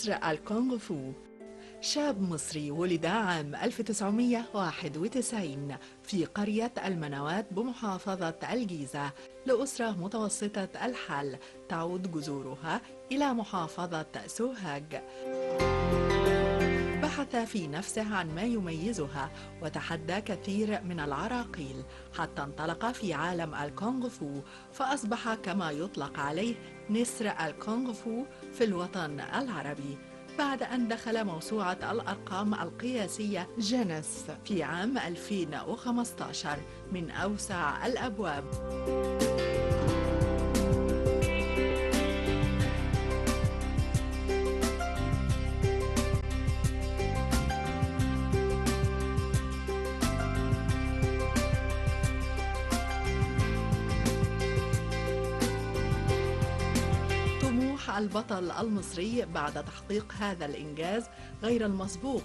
نسر الكونغ فو. شاب مصري ولد عام 1991 في قرية المنوات بمحافظة الجيزة لأسرة متوسطة الحال تعود جذورها إلى محافظة سوهاج. بحث في نفسه عن ما يميزها وتحدى كثير من العراقيل حتى انطلق في عالم الكونغ فو، فأصبح كما يطلق عليه نسر الكونغ فو في الوطن العربي، بعد أن دخل موسوعة الأرقام القياسية جينيس في عام 2015 من أوسع الأبواب. طموح البطل المصري بعد تحقيق هذا الإنجاز غير المسبوق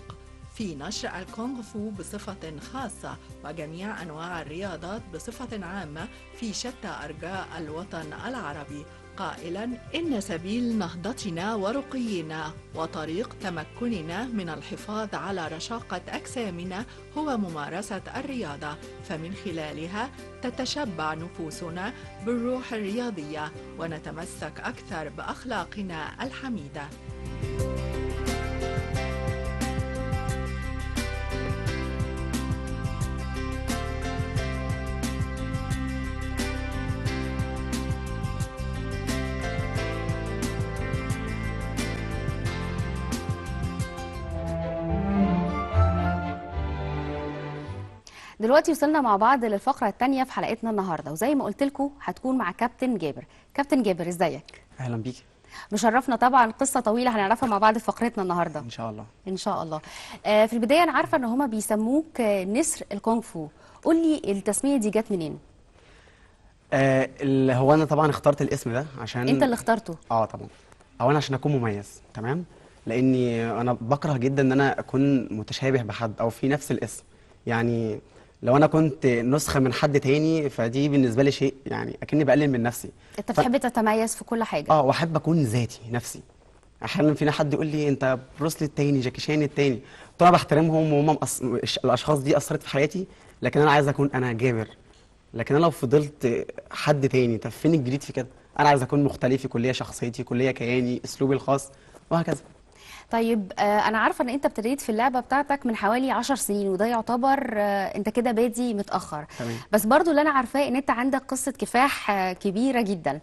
في نشر الكونغ فو بصفة خاصة وجميع أنواع الرياضات بصفة عامة في شتى أرجاء الوطن العربي، قائلا إن سبيل نهضتنا ورقينا وطريق تمكننا من الحفاظ على رشاقة أجسامنا هو ممارسة الرياضة، فمن خلالها تتشبع نفوسنا بالروح الرياضية ونتمسك أكثر بأخلاقنا الحميدة. دلوقتي وصلنا مع بعض للفقرة الثانية في حلقتنا النهاردة، وزي ما قلت لكم هتكون مع كابتن جابر. كابتن جابر ازيك؟ اهلا بيك. مشرفنا طبعا، قصة طويلة هنعرفها مع بعض في فقرتنا النهاردة ان شاء الله. ان شاء الله. في البداية انا عارفة ان هما بيسموك نسر الكونغ فو، قول لي التسمية دي جت منين؟ هو انا طبعا اخترت الاسم ده عشان انت اللي اخترته؟ طبعا. او انا عشان اكون مميز، تمام، لاني انا بكره جدا ان انا اكون متشابه بحد او في نفس الاسم. يعني لو انا كنت نسخه من حد تاني فدي بالنسبه لي شيء يعني اكني بقلل من نفسي. انت بتحب تتميز في كل حاجه؟ واحب اكون ذاتي نفسي. احيانا فينا حد يقول لي انت بروسلي التاني، جاكي شان التاني، قلت له انا بحترمهم وهم الاشخاص دي اثرت في حياتي، لكن انا عايز اكون انا جابر. لكن انا لو فضلت حد تاني، طب فين الجديد في كده؟ انا عايز اكون مختلف، يكون ليا شخصيتي، يكون ليا كياني، اسلوبي الخاص، وهكذا. طيب انا عارفه ان انت ابتديت في اللعبه بتاعتك من حوالي 10 سنين، وده يعتبر انت كده بادي متاخر. تمام. بس برضو اللي انا عارفاه ان انت عندك قصه كفاح كبيره جدا،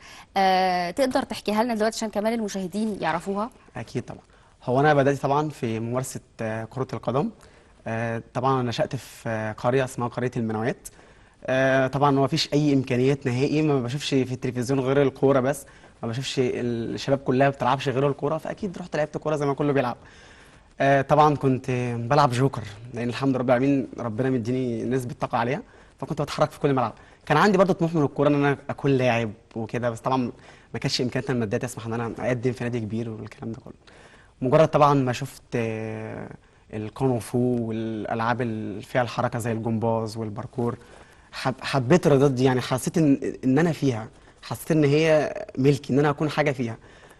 تقدر تحكيها لنا دلوقتي عشان كمان المشاهدين يعرفوها؟ اكيد طبعا. هو انا بدات طبعا في ممارسه كره القدم. طبعا انا نشات في قريه اسمها قريه المنوات. طبعا ما فيش اي امكانيات نهائي، ما بشوفش في التلفزيون غير الكوره بس، ما بشوفش الشباب كلها بتلعبش غير الكوره، فاكيد رحت لعبت كوره زي ما كله بيلعب. طبعا كنت بلعب جوكر، لان الحمد لله العالمين ربنا مديني نسبه طاقه عاليه، فكنت بتحرك في كل ملعب. كان عندي برضه طموح من الكوره ان انا اكون لاعب وكده، بس طبعا ما كانتش امكانياتنا الماديه تسمح ان انا اقدم في نادي كبير والكلام ده كله. مجرد طبعا ما شفت الكونغ فو والالعاب اللي فيها الحركه زي الجمباز والباركور، حبيت الرياضات دي. يعني حسيت ان انا فيها، حسيت ان هي ملكي، ان انا اكون حاجه فيها.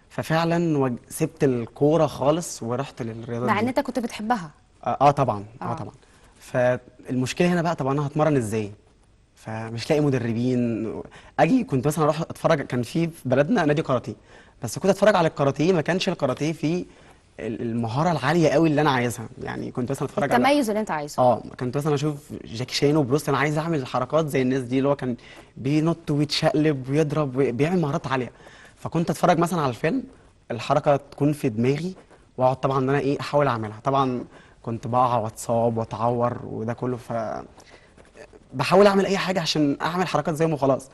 ففعلا سبت الكوره خالص ورحت للرياضات مع ان دي. انت كنت بتحبها؟ طبعا. طبعا. فالمشكله هنا بقى، طب انا هتمرن ازاي؟ فمش لاقي مدربين. اجي كنت مثلا اروح اتفرج، كان في بلدنا نادي كاراتيه، بس كنت اتفرج على الكاراتيه، ما كانش الكاراتيه فيه المهاره العاليه قوي اللي انا عايزها. يعني كنت مثلا اتفرج على التميز اللي انت عايزه. كنت مثلا اشوف جاكي شان وبروس، انا عايز اعمل الحركات زي الناس دي، اللي هو كان بينط ويتشقلب ويضرب وبيعمل مهارات عاليه. فكنت اتفرج مثلا على الفيلم، الحركه تكون في دماغي، واقعد طبعا ان انا احاول اعملها. طبعا كنت بقع واتصاب واتعور وده كله، بحاول اعمل اي حاجه عشان اعمل حركات زيهم وخلاص.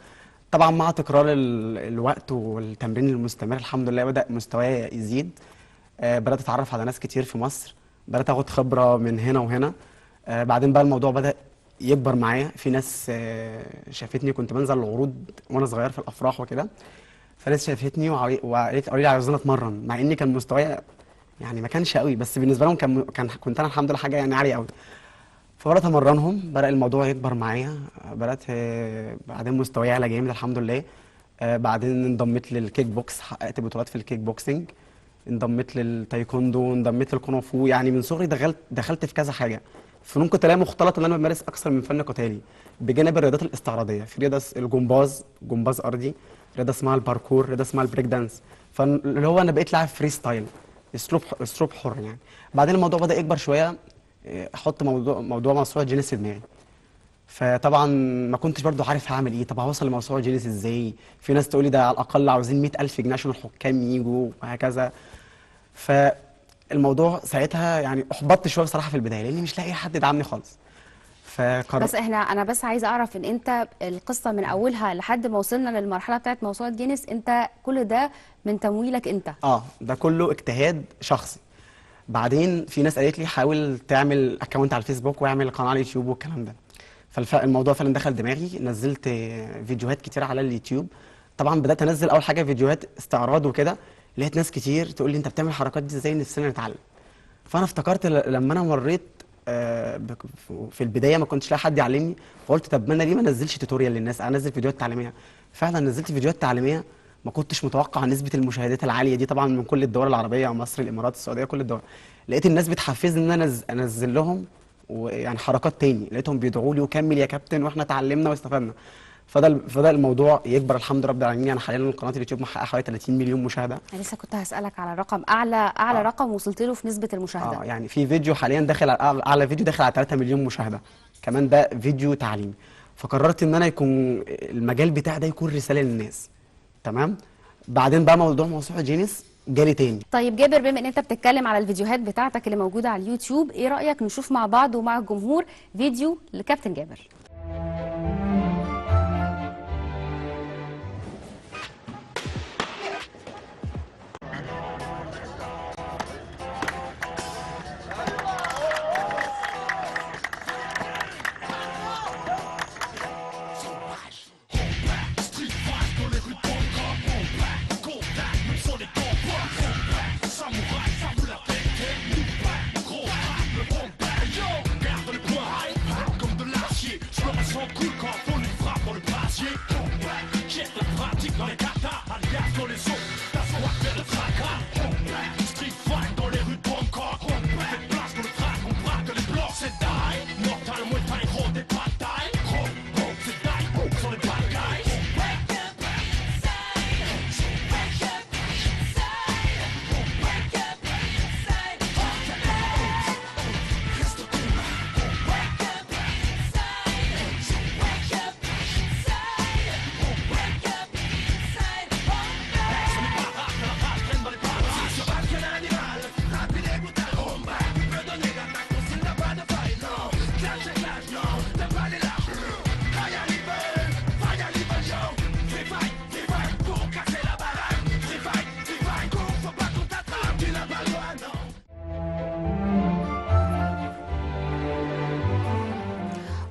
طبعا مع تكرار الوقت والتمرين المستمر الحمد لله بدا مستواي يزيد. بدات اتعرف على ناس كتير في مصر، بدات اخد خبره من هنا وهنا. بعدين بقى الموضوع بدا يكبر معايا. في ناس شافتني كنت بنزل العروض وانا صغير في الافراح وكده، فناس شافتني قالوا لي عاوزين اتمرن، مع اني كان مستواي يعني ما كانش قوي، بس بالنسبه لهم كنت انا الحمد لله حاجه يعني عاليه قوي. فبدات امرنهم، بدا الموضوع يكبر معايا، بدات بعدين مستواي يعلى جامد الحمد لله. بعدين انضميت للكيك بوكس، حققت بطولات في الكيك بوكسنج. انضميت للتايكوندو، انضميت للكونغ فو. يعني من صغري دخلت في كذا حاجه، فنون قتاليه مختلطه، ان انا بمارس اكثر من فن قتالي بجانب الرياضات الاستعراضيه. في رياضه جمباز ارضي، رياضه اسمها الباركور، رياضه اسمها البريك دانس. فاللي هو انا بقيت لاعب فري ستايل، اسلوب حر يعني. بعدين الموضوع بدا يكبر شويه، احط موضوع موسوعه جينيس في دماغي. فطبعا ما كنتش برضو عارف هعمل ايه، طب هوصل لموسوعه جينيس ازاي؟ في ناس تقول لي ده على الاقل عاوزين 100,000 جنيه عشان الحكام يجوا وهكذا. فالموضوع ساعتها يعني احبطت شويه بصراحه في البدايه، لاني مش لاقي حد يدعمني خالص. بس انا بس عايزه اعرف ان انت القصه من اولها لحد ما وصلنا للمرحله بتاعت موسوعه جينيس، انت كل ده من تمويلك انت؟ ده كله اجتهاد شخصي. بعدين في ناس قالت لي حاول تعمل اكونت على الفيسبوك واعمل قناه على اليوتيوب والكلام ده. فالموضوع فعلا دخل دماغي، نزلت فيديوهات كتير على اليوتيوب. طبعا بدات انزل اول حاجه فيديوهات استعراض وكده، لقيت ناس كتير تقول لي انت بتعمل الحركات دي ازاي، نفسنا نتعلم. فانا افتكرت لما انا مريت في البدايه ما كنتش لاقي حد يعلمني، فقلت طب ما انا ليه ما انزلش توتوريال للناس، انزل فيديوهات تعليميه. فعلا نزلت فيديوهات تعليميه، ما كنتش متوقع نسبه المشاهدات العاليه دي طبعا من كل الدول العربيه، مصر، الامارات، السعوديه، كل الدول. لقيت الناس بتحفزني ان انا انزل لهم ويعني حركات تاني، لقيتهم بيدعوا لي وكمل يا كابتن واحنا اتعلمنا واستفدنا. فده الموضوع يكبر الحمد لله رب العالمين. يعني حاليا قناه اليوتيوب محققه حوالي 30 مليون مشاهده. انا لسه كنت هسالك على الرقم، اعلى رقم وصلت له في نسبه المشاهده. يعني في فيديو حاليا داخل على اعلى فيديو داخل على 3 مليون مشاهده، كمان ده فيديو تعليمي. فقررت ان انا يكون المجال بتاعي ده يكون رساله للناس. تمام. بعدين بقى موضوع موسوعه جينيس جالي تاني. طيب جابر، بما ان انت بتتكلم على الفيديوهات بتاعتك اللي موجوده على اليوتيوب، ايه رايك نشوف مع بعض ومع الجمهور فيديو لكابتن جابر؟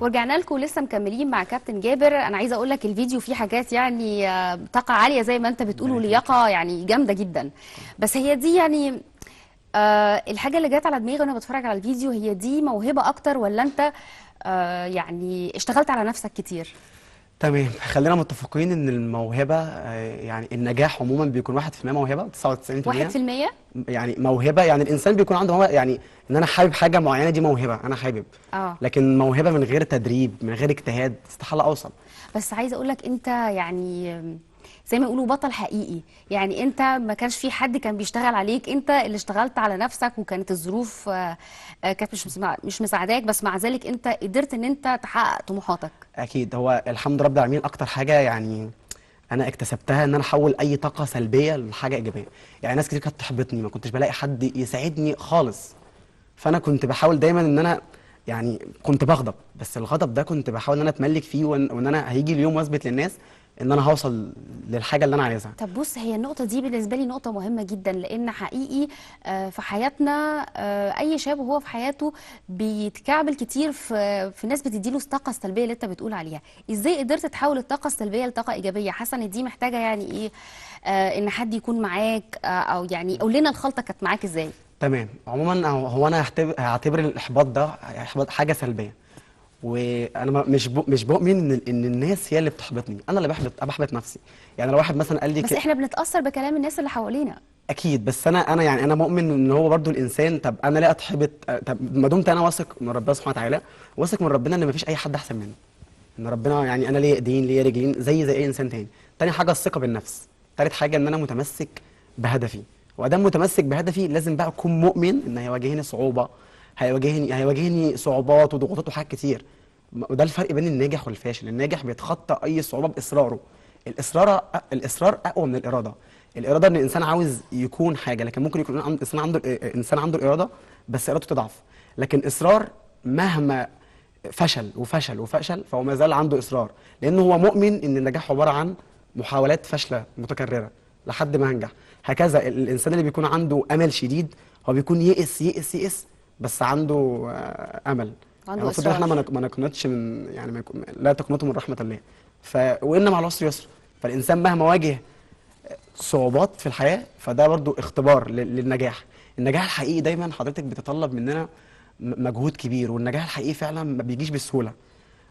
ورجعنا لكم لسه مكملين مع كابتن جابر. انا عايزه اقول لك الفيديو فيه حاجات يعني طاقه عاليه زي ما انت بتقول، ولياقه يعني جامده جدا. بس هي دي يعني الحاجه اللي جت على دماغي وانا بتفرج على الفيديو، هي دي موهبه اكتر ولا انت يعني اشتغلت على نفسك كتير؟ تمام، خلينا متفقين ان الموهبه يعني النجاح عموما بيكون 1% موهبه، 99% 1%. يعني موهبه، يعني الانسان بيكون عنده موهبه، يعني ان انا حابب حاجه معينه دي موهبه، انا حابب. لكن موهبه من غير تدريب، من غير اجتهاد، استحاله اوصل. بس عايزه اقول لك انت يعني زي ما يقولوا بطل حقيقي. يعني انت ما كانش في حد كان بيشتغل عليك، انت اللي اشتغلت على نفسك، وكانت الظروف كانت مش مساعداك، بس مع ذلك انت قدرت ان انت تحقق طموحاتك. اكيد، هو الحمد لله رب العالمين اكتر حاجه يعني انا اكتسبتها ان انا احول اي طاقه سلبيه لحاجه ايجابيه. يعني ناس كتير كانت تحبطني، ما كنتش بلاقي حد يساعدني خالص. فانا كنت بحاول دايما ان انا يعني كنت بغضب، بس الغضب ده كنت بحاول ان انا اتملك فيه، وان انا هيجي اليوم واثبت للناس ان انا هوصل للحاجه اللي انا عايزها. طب بص، هي النقطه دي بالنسبه لي نقطه مهمه جدا، لان حقيقي في حياتنا اي شاب وهو في حياته بيتكعبل كتير في ناس بتديله الطاقه السلبيه اللي انت بتقول عليها. ازاي قدرت تحول الطاقه السلبيه لطاقه ايجابيه؟ حاسه ان دي محتاجه يعني ايه، ان حد يكون معاك، او يعني قول لنا الخلطه كانت معاك ازاي؟ تمام، عموما هو انا هعتبر الاحباط ده حاجه سلبيه، وانا مش بؤمن ان الناس هي اللي بتحبطني، انا اللي بحبط نفسي. يعني لو واحد مثلا قال لي بس احنا بنتاثر بكلام الناس اللي حوالينا. اكيد، بس انا يعني انا مؤمن ان هو برضو الانسان، طب انا لا اتحبط، طب ما دمت انا واثق من ربنا سبحانه وتعالى، واثق من ربنا ان مفيش اي حد احسن مني، ان ربنا يعني انا ليا ايدين ليا رجلين زي اي انسان تاني. تاني حاجه الثقه بالنفس. تالت حاجه ان انا متمسك بهدفي، وادام متمسك بهدفي لازم بقى اكون مؤمن ان هيواجهني صعوبه، هيواجهني صعوبات وضغوطات وحاجات كتير. وده الفرق بين الناجح والفاشل. الناجح بيتخطى اي صعوبه باصراره. الاصرار اقوى من الاراده. الاراده ان الانسان عاوز يكون حاجه، لكن ممكن يكون انسان عنده الاراده بس ارادته تضعف. لكن اصرار مهما فشل وفشل وفشل فهو ما زال عنده اصرار، لانه هو مؤمن ان النجاح عباره عن محاولات فاشله متكرره لحد ما انجح. هكذا الانسان اللي بيكون عنده امل شديد هو بيكون يئس بس عنده امل. يعني عنده المفروض ان احنا اصرار. ما نقنطش من يعني لا تقنطوا من رحمه الله. وان مع العسر يسر. فالانسان مهما واجه صعوبات في الحياه فده برضو اختبار للنجاح. النجاح الحقيقي دايما حضرتك بتتطلب مننا مجهود كبير، والنجاح الحقيقي فعلا ما بيجيش بسهوله،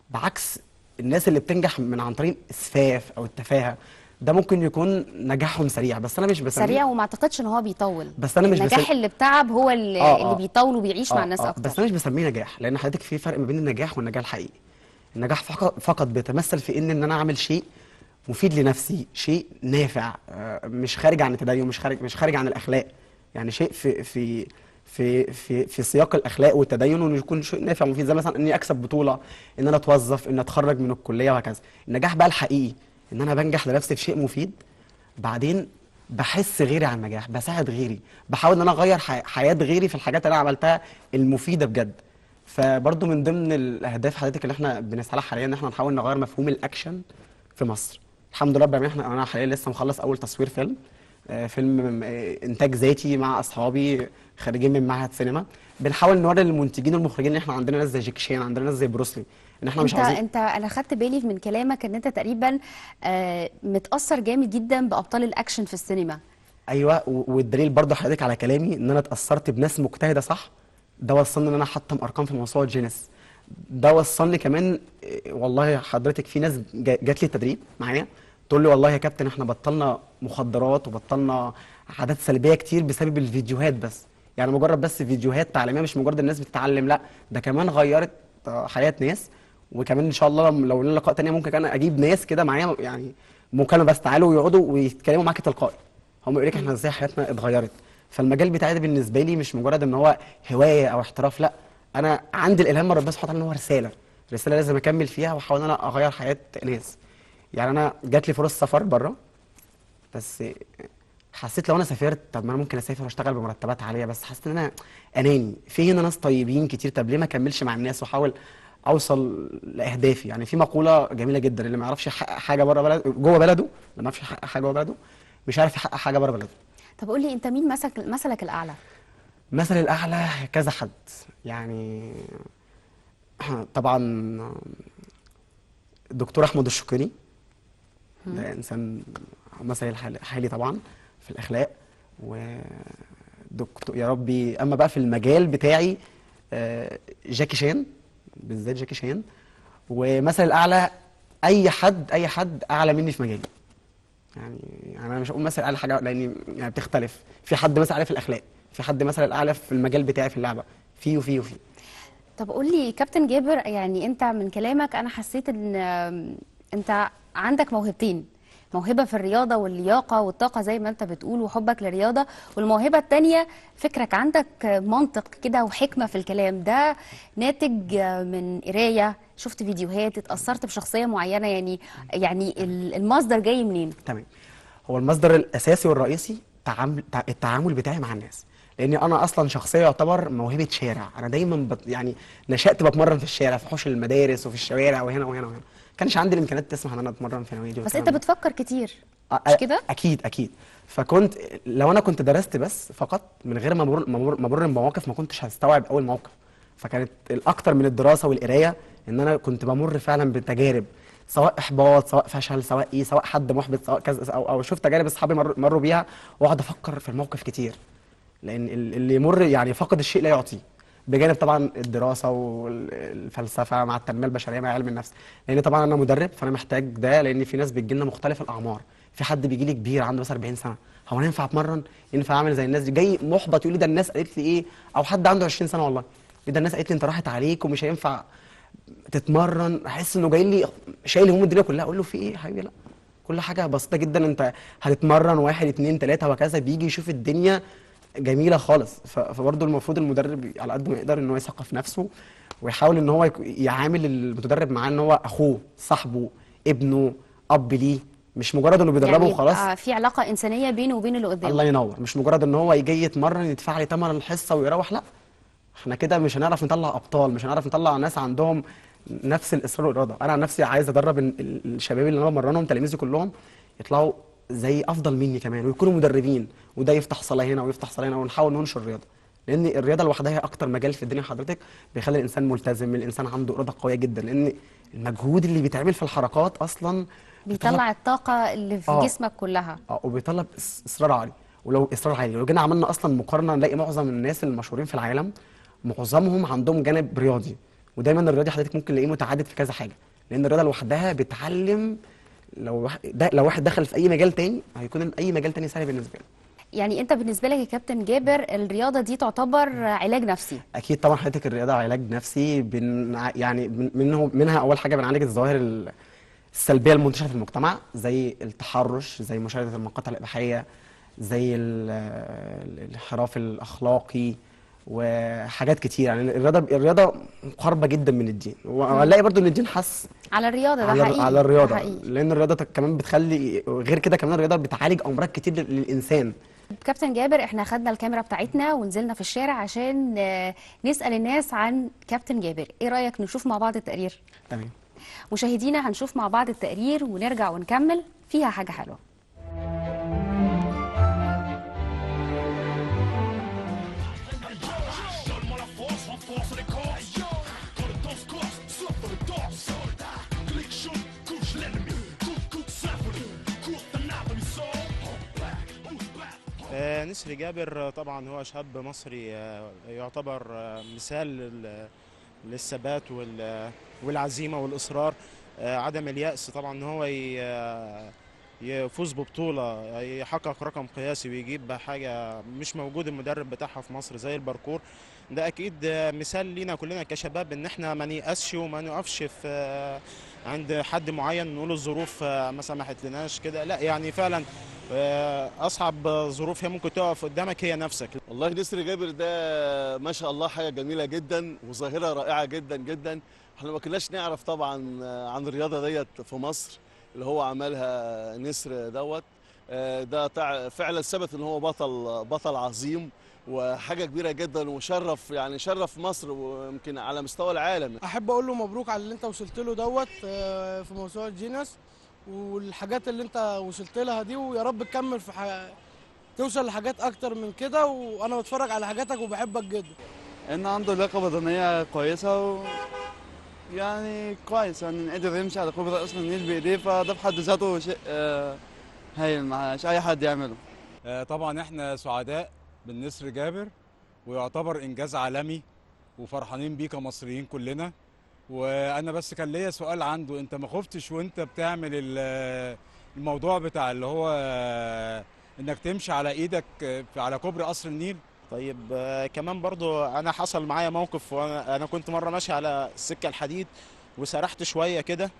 بعكس الناس اللي بتنجح من عن طريق الاسفاف او التفاهه. ده ممكن يكون نجاحهم سريع بس انا مش بسميه. سريع وما اعتقدش ان هو بيطول. بس انا مش النجاح اللي بتعب هو اللي اه بيطول وبيعيش مع الناس بس اكتر. انا مش بسميه نجاح، لان حضرتك في فرق ما بين النجاح والنجاح الحقيقي. النجاح فقط بيتمثل في ان انا اعمل شيء مفيد لنفسي، شيء نافع، مش خارج عن التدين، مش خارج عن الاخلاق. يعني شيء في سياق الاخلاق والتدين، وانه يكون شيء نافع ومفيد، زي مثلا اني اكسب بطوله، ان انا اتوظف، ان اتخرج من الكليه وهكذا. النجاح بقى الحقيقي ان انا بنجح لنفسي في شيء مفيد، بعدين بحس غيري على النجاح، بساعد غيري، بحاول ان انا اغير حياه غيري في الحاجات اللي انا عملتها المفيده بجد. فبرضه من ضمن الاهداف حضرتك اللي احنا بنسعى لها حاليا ان احنا نحاول نغير مفهوم الاكشن في مصر. الحمد لله بقى انا حاليا لسه مخلص اول تصوير فيلم، فيلم انتاج ذاتي مع اصحابي خارجين من معهد سينما. بنحاول نوري للمنتجين والمخرجين ان احنا عندنا ناس زي جيكي شان، عندنا ناس زي بروسلي، ان احنا مش عاوزين. انا خدت بالي من كلامك ان انت تقريبا متأثر جامد جدا بأبطال الاكشن في السينما. ايوه، والدليل برضه حضرتك على كلامي ان انا اتاثرت بناس مجتهده صح. ده وصلني ان انا احطم ارقام في موسوعه جينيس. ده وصلني كمان والله حضرتك في ناس جات لي تدريب معايا تقول لي والله يا كابتن احنا بطلنا مخدرات وبطلنا عادات سلبيه كتير بسبب الفيديوهات بس. يعني مجرد بس فيديوهات تعليميه، مش مجرد الناس بتتعلم، لا ده كمان غيرت حياه ناس. وكمان ان شاء الله لو لنا لقاء تاني ممكن انا اجيب ناس كده معايا، يعني مكالمه بس تعالوا ويقعدوا ويتكلموا معاك تلقائي، هم يقول لك احنا ازاي حياتنا اتغيرت. فالمجال بتاعي ده بالنسبه لي مش مجرد ان هو هوايه او احتراف، لا انا عندي الالهام من ربنا سبحانه وتعالى ان هو رساله لازم اكمل فيها واحاول ان انا اغير حياه ناس. يعني انا جات لي فرص سفر بره، بس حسيت لو انا سافرت طب ما انا ممكن اسافر واشتغل بمرتبات عاليه، بس حسيت ان انا اناني في هنا ناس طيبين كتير، طب ليه ما اكملش مع الناس واحاول اوصل لاهدافي. يعني في مقوله جميله جدا، اللي ما يعرفش يحقق حاجه بره بلد جوه بلده، اللي ما يعرفش يحقق حاجه جوه بلده مش عارف يحقق حاجه بره بلده. طب قول لي انت مين مثلك الاعلى؟ مثل الاعلى كذا حد يعني. طبعا الدكتور احمد الشقيري، ده انسان مثلي الحالي طبعا في الاخلاق. ودكتور يا ربي، اما بقى في المجال بتاعي جاكي شان، بالذات جاكي شان. ومثل الاعلى اي حد اعلى مني في مجالي. يعني انا مش هقول مثل اعلى حاجه لان يعني بتختلف. في حد مثل اعلى في الاخلاق، في حد مثل الاعلى في المجال بتاعي في اللعبه، وفي. طب قول لي كابتن جابر، يعني انت من كلامك انا حسيت ان انت عندك موهبتين، موهبة في الرياضة واللياقة والطاقة زي ما انت بتقول وحبك للرياضة، والموهبة التانية فكرك، عندك منطق كده وحكمة في الكلام. ده ناتج من قراية، شفت فيديوهات، اتأثرت بشخصية معينة، يعني المصدر جاي منين؟ تمام. هو المصدر الاساسي والرئيسي التعامل بتاعي مع الناس، لاني انا اصلا شخصيه يعتبر موهبه شارع. انا دايما يعني نشأت بتمرن في الشارع، في حوش المدارس وفي الشوارع وهنا وهنا وهنا. كانش عندي الامكانيات تسمح ان انا اتمرن في نوادي بس والكلام انت ده. بتفكر كتير مش كده؟ اكيد. فكنت لو انا كنت درست بس فقط من غير ما امر بمواقف ما كنتش هستوعب اول موقف. فكانت الاكتر من الدراسه والقرايه ان انا كنت بمر فعلا بتجارب، سواء احباط، سواء فشل، سواء حد محبط، سواء كذا، او شفت تجارب اصحابي مروا بيها، واقعد افكر في الموقف كتير. لان اللي يمر يعني فقد الشيء لا يعطيه، بجانب طبعا الدراسه والفلسفه مع التنميه البشريه مع علم النفس. لان طبعا انا مدرب فانا محتاج ده، لان في ناس بتجي لنا مختلف الاعمار. في حد بيجي لي كبير عنده مثلا 40 سنه، هو انا ينفع اتمرن؟ ينفع اعمل زي الناس دي؟ جاي محبط يقول لي ده الناس قالت لي ايه، او حد عنده 20 سنه والله، ده الناس قالت لي انت راحت عليك ومش هينفع تتمرن. احس انه جاي لي شايل هموم الدنيا كلها. اقول له في ايه يا حبيبي؟ لا، كل حاجه بسيطه جدا. انت هتتمرن واحد اتنين تلاته وهكذا، بيجي يشوف الدنيا جميله خالص. فبرضه المفروض المدرب على قد ما يقدر ان هو يثقف نفسه، ويحاول ان هو يعامل المتدرب معاه ان هو اخوه، صاحبه، ابنه، اب ليه، مش مجرد انه بيدربه يعني وخلاص. يبقى في علاقة إنسانية بينه وبين اللي قدامه. الله ينور. مش مجرد ان هو يجي يتمرن يدفع لي ثمن الحصه ويروح، لا. احنا كده مش هنعرف نطلع ابطال، مش هنعرف نطلع ناس عندهم نفس الاصرار والاراده. انا عن نفسي عايز ادرب الشباب اللي انا بمرنهم، تلاميذي كلهم، يطلعوا زي افضل مني كمان، ويكونوا مدربين، وده يفتح صاله هنا ويفتح صاله هنا، ونحاول ننشر الرياضه. لان الرياضه لوحدها هي اكتر مجال في الدنيا حضرتك بيخلي الانسان ملتزم، الانسان عنده اراده قويه جدا. لان المجهود اللي بيتعمل في الحركات اصلا بيطلع الطاقة اللي في آه. جسمك كلها. وبيطلب اصرار عالي. ولو اصرار عالي، لو جينا عملنا اصلا مقارنه نلاقي معظم الناس المشهورين في العالم معظمهم عندهم جانب رياضي. ودايما الرياضي حضرتك ممكن تلاقيه متعدد في كذا حاجه، لان الرياضه لوحدها بتعلم. لو واحد دخل في اي مجال تاني هيكون اي مجال تاني سهل بالنسبه له. يعني أنت بالنسبة لك يا كابتن جابر الرياضة دي تعتبر علاج نفسي؟ اكيد طبعا حضرتك، الرياضه علاج نفسي. يعني منها اول حاجه بنعالج الظواهر السلبيه المنتشره في المجتمع، زي التحرش، زي مشاهده المقاطع الاباحيه، زي الانحراف الاخلاقي، وحاجات كتير. يعني الرياضه قريبه جدا من الدين، وهنلاقي برضو ان الدين حس على الرياضة، ده على حقيقي. على ده الرياضه. حقيقي. لان الرياضه كمان بتخلي، غير كده كمان الرياضه بتعالج امراض كتير للانسان. كابتن جابر، احنا خدنا الكاميرا بتاعتنا ونزلنا في الشارع عشان نسأل الناس عن كابتن جابر. ايه رأيك نشوف مع بعض التقرير؟ تمام. مشاهدينا هنشوف مع بعض التقرير ونرجع ونكمل فيها حاجة حلوة. نسر جابر طبعا هو شاب مصري يعتبر مثال للثبات والعزيمة والإصرار، عدم اليأس. طبعا ان هو يفوز ببطولة، يحقق رقم قياسي ويجيب حاجة مش موجود المدرب بتاعها في مصر زي الباركور. ده أكيد مثال لينا كلنا كشباب إن احنا ما نيأسش وما نقفش في عند حد معين نقول الظروف ما سمحت لناش كده. لا، يعني فعلا أصعب ظروف هي ممكن تقف قدامك هي نفسك. والله نسر جابر ده ما شاء الله حاجة جميلة جدا وظاهرة رائعة جدا جدا. احنا ما كناش نعرف طبعا عن الرياضة ديت في مصر اللي هو عملها نسر دوت. ده فعلا ثبت ان هو بطل عظيم وحاجه كبيره جدا، وشرف يعني شرف مصر ويمكن على مستوى العالم. احب اقول له مبروك على اللي انت وصلت له دوت في موسوعه جينيس، والحاجات اللي انت وصلت لها دي، ويا رب تكمل في توصل لحاجات اكتر من كده. وانا بتفرج على حاجاتك وبحبك جدا. ان عنده لياقه بدنيه كويسه يعني كويس، يعني قدر يمشي على كوبري قصر النيل بايديه، فده في حد ذاته شيء هايل مش اي حد يعمله. طبعا احنا سعداء بالنسر جابر، ويعتبر انجاز عالمي وفرحانين بيه كمصريين كلنا. وانا بس كان ليا سؤال عنده، انت ما خفتش وانت بتعمل الموضوع بتاع اللي هو انك تمشي على ايدك على كوبري قصر النيل؟ طيب كمان برضو انا حصل معايا موقف، وانا كنت مره ماشي على السكه الحديد وسرحت شويه كده،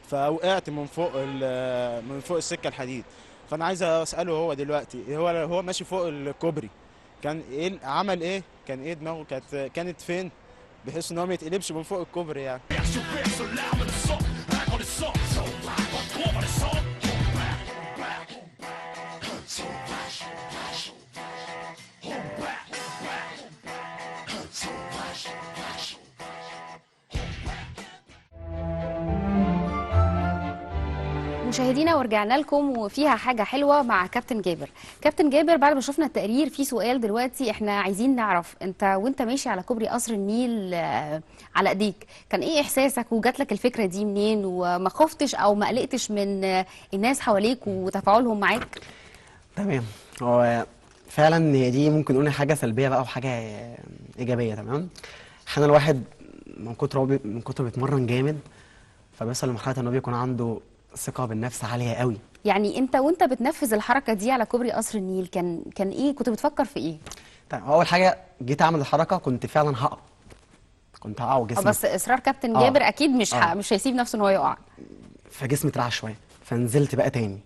فوقعت من فوق السكه الحديد. فانا عايز اساله هو دلوقتي، هو ماشي فوق الكوبري، كان ايه عمل ايه؟ كان ايه دماغه كانت فين بحيث ان هو ما يتقلبش من فوق الكوبري يعني؟ مشاهدينا ورجعنا لكم وفيها حاجة حلوة مع كابتن جابر. كابتن جابر، بعد ما شفنا التقرير في سؤال دلوقتي احنا عايزين نعرف، انت وانت ماشي على كوبري قصر النيل على ايديك، كان ايه احساسك وجات لك الفكرة دي منين؟ وما خفتش او ما قلقتش من الناس حواليك وتفاعلهم معاك؟ تمام. هو فعلا هي دي ممكن نقول حاجة سلبية بقى وحاجة إيجابية. تمام. احيانا الواحد من كتر بيتمرن جامد، فبيوصل لمرحلة انه بيكون عنده ثقه بالنفس عاليه قوي. يعني انت وانت بتنفذ الحركه دي على كوبري قصر النيل كان ايه، كنت بتفكر في ايه؟ طيب اول حاجه جيت اعمل الحركه كنت فعلا هقع، كنت هقع وجسمي بس اصرار كابتن آه. جابر اكيد آه. مش هيسيب نفسه ان هو يقع. فجسمي اترعش شويه، فنزلت بقى تاني.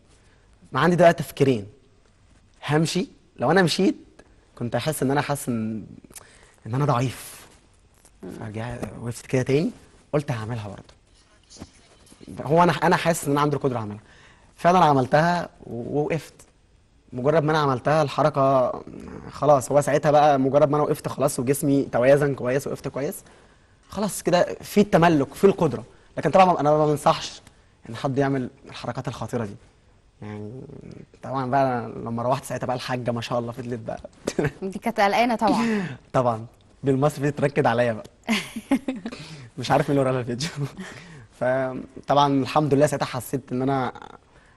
ما عندي بقى تفكيرين، همشي. لو انا مشيت كنت احس ان انا حاسس ان انا ضعيف، فرجعت وقفت كده تاني، قلت هعملها برضه. هو انا حاسس ان انا عندي القدره اعملها. فعلا عملتها ووقفت. مجرد ما انا عملتها الحركه خلاص، هو ساعتها بقى مجرد ما انا وقفت خلاص وجسمي توازن كويس وقفت كويس، خلاص كده في التملك في القدره. لكن طبعا انا ما بنصحش ان حد يعمل الحركات الخطيره دي. يعني طبعا بقى لما روحت ساعتها بقى الحاجه ما شاء الله فضلت بقى دي كانت قلقانه طبعا. طبعا بالمصري تركد عليا بقى. مش عارف مين اللي ورا الفيديو. فطبعا الحمد لله ساعتها حسيت ان انا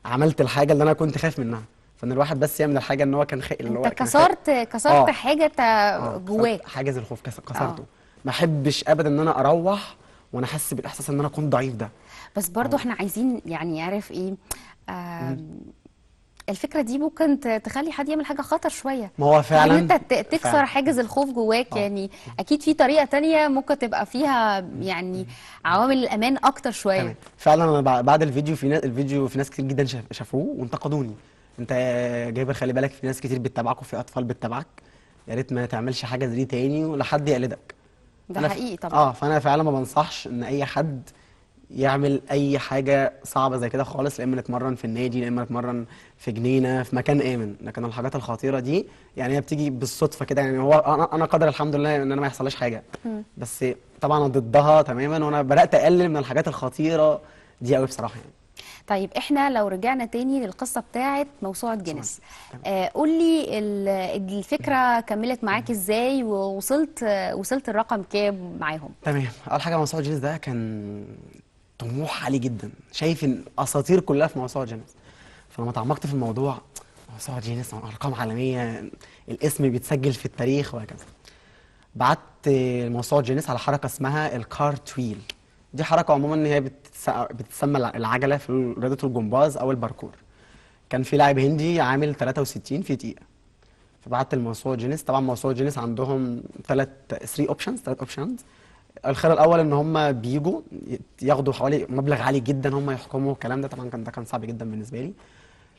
عملت الحاجه اللي انا كنت خايف منها. فان الواحد بس يعمل الحاجه ان هو كان اللي هو انت كان كسرت حاجه جواك. حاجز الخوف كسرته. ما احبش ابدا ان انا اروح وانا حاسس بالاحساس ان انا كنت ضعيف ده. بس برضو احنا عايزين يعني عارف ايه، الفكره دي ممكن تخلي حد يعمل حاجه خطر شويه. ما هو فعلا ان انت تكسر فعلا. حاجز الخوف جواك. يعني اكيد في طريقه تانية ممكن تبقى فيها يعني عوامل الامان اكتر شويه. تمام. فعلا انا بعد الفيديو في ناس كتير جدا شافوه وانتقدوني. انت يا جابر خلي بالك في ناس كتير بتتابعك وفي اطفال بتتابعك، يا ريت ما تعملش حاجه زي دي تاني ولا حد يقلدك. ده حقيقي طبعا. فانا فعلا ما بنصحش ان اي حد يعمل اي حاجه صعبه زي كده خالص. لا اما نتمرن في النادي، لا اما نتمرن في جنينه في مكان امن. لكن الحاجات الخطيره دي يعني هي بتيجي بالصدفه كده. يعني هو انا قدر الحمد لله ان انا ما يحصلش حاجه، بس طبعا انا ضدها تماما. وانا بدات اقلل من الحاجات الخطيره دي قوي بصراحه يعني. طيب احنا لو رجعنا تاني للقصه بتاعه موسوعه جينيس، قول لي الفكره كملت معاك ازاي ووصلت الرقم كام معاهم؟ تمام. اول حاجه موسوعه جينيس ده كان طموح عالي جدا. شايف ان اساطير كلها في موسوعه جينيس. فلما تعمقت في الموضوع، موسوعه جينيس ارقام عالميه، الاسم بيتسجل في التاريخ وهكذا. بعت موسوعه جينيس على حركه اسمها الكارتويل. دي حركه عموما ان هي بتسمى العجله في رياضه الجمباز او الباركور. كان في لاعب هندي عامل 63 في دقيقه. فبعت الموسوعه جينيس. طبعا موسوعه جينيس عندهم 3 اوبشنز. الخيار الاول ان هم بيجوا ياخدوا حوالي مبلغ عالي جدا هم يحكموا الكلام ده. طبعا كان صعب جدا بالنسبه لي.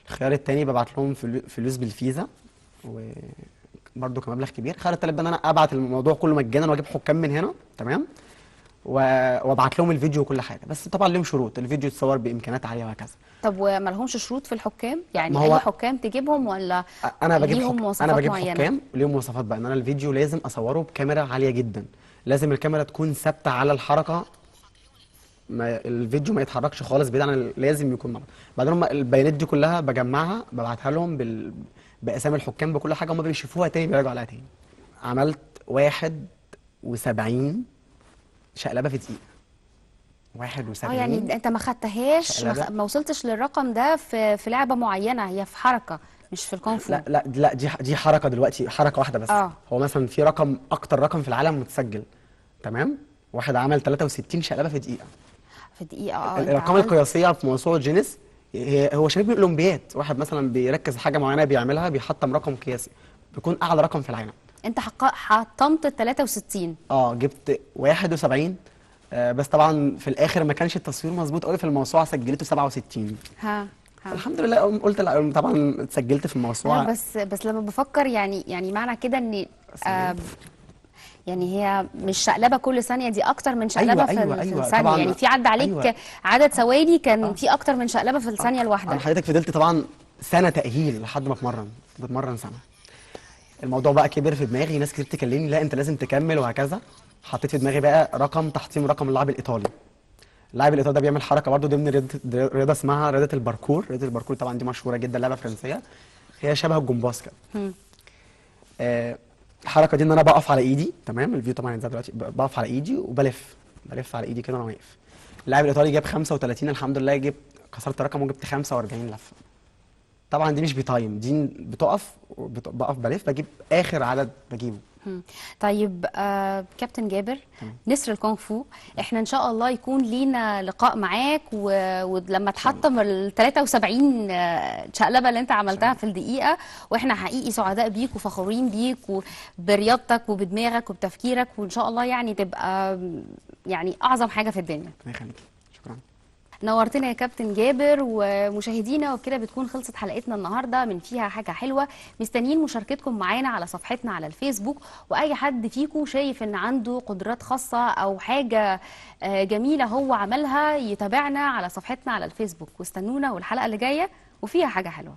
الخيار الثاني ببعت لهم فلوس بالفيزا وبرده كمبلغ كبير. الخيار الثالث ان انا ابعت الموضوع كله مجانا واجيب حكام من هنا، تمام، وابعت لهم الفيديو وكل حاجه. بس طبعا لهم شروط، الفيديو يتصور بامكانيات عاليه وهكذا. طب وما لهمش شروط في الحكام؟ يعني ما هو اي حكام تجيبهم ولا انا بجيب ليهم مواصفات انا بجيب معينة؟ حكام ليهم مواصفات بقى ان انا الفيديو لازم اصوره بكاميرا عاليه جدا. لازم الكاميرا تكون ثابته على الحركه، الفيديو ما يتحركش خالص بعيد عن لازم يكون معمول. بعدين هم البيانات دي كلها بجمعها ببعتها لهم باسامي الحكام بكل حاجه. هم بيشوفوها تاني بيراجعوا عليها تاني. عملت 71 شقلبه في دقيقه. 71 يعني انت ما خدتهاش، ما وصلتش للرقم ده في لعبه معينه، هي في حركه مش في الكونفو. لا دي حركه دلوقتي، حركه واحده بس. هو مثلا في رقم، اكتر رقم في العالم متسجل، تمام، واحد عمل 63 شقلبه في دقيقه. في دقيقه الارقام القياسيه في موسوعه جينيس هو شبيه الاولمبياد. واحد مثلا بيركز حاجه معينه بيعملها بيحطم رقم قياسي بيكون اعلى رقم في العالم. انت حطمت ال 63. جبت 71. بس طبعا في الاخر ما كانش التصوير مظبوط قوي في الموسوعه، سجلته 67. الحمد لله قلت لا، طبعا اتسجلت في الموسوعه. بس لما بفكر يعني معنى كده ان يعني هي مش شقلبه كل ثانيه، دي اكتر من شقلبه في الثانيه. يعني في عدى عليك عدد ثواني كان في اكتر من شقلبه في الثانيه الواحده. انا حضرتك فضلت طبعا سنه تاهيل لحد ما بتمرن سنه. الموضوع بقى كبر في دماغي، ناس كتير تكلمني لا انت لازم تكمل وهكذا. حطيت في دماغي بقى تحطيم رقم اللاعب الايطالي. اللاعب الايطالي ده بيعمل حركه برده ضمن رياضه اسمها رياضه الباركور. رياضه الباركور طبعا دي مشهوره جدا، لعبه فرنسيه، هي شبه الجمباز كده. الحركه دي ان انا بقف على ايدي، تمام، الفيديو طبعا هينزل دلوقتي، بقف على ايدي وبلف على ايدي كده وانا واقف. اللاعب الايطالي جاب 35، الحمد لله كسرت الرقم وجبت 45 لفه. طبعا دي مش بتايم، دي بقف بلف بجيب اخر عدد بجيبه. طيب كابتن جابر، نسر الكونغ فو، احنا ان شاء الله يكون لينا لقاء معاك ولما تحطم ال 73 شقلبه اللي انت عملتها في الدقيقه، واحنا حقيقي سعداء بيك وفخورين بيك وبرياضتك وبدماغك وبتفكيرك، وان شاء الله يعني تبقى يعني اعظم حاجه في الدنيا. ربنا يخليكي، شكرا. نورتنا يا كابتن جابر. ومشاهدينا وبكده بتكون خلصت حلقتنا النهارده من فيها حاجه حلوه. مستنيين مشاركتكم معانا على صفحتنا على الفيسبوك، واي حد فيكم شايف ان عنده قدرات خاصه او حاجه جميله هو عملها يتابعنا على صفحتنا على الفيسبوك، واستنونا والحلقه اللي جايه وفيها حاجه حلوه.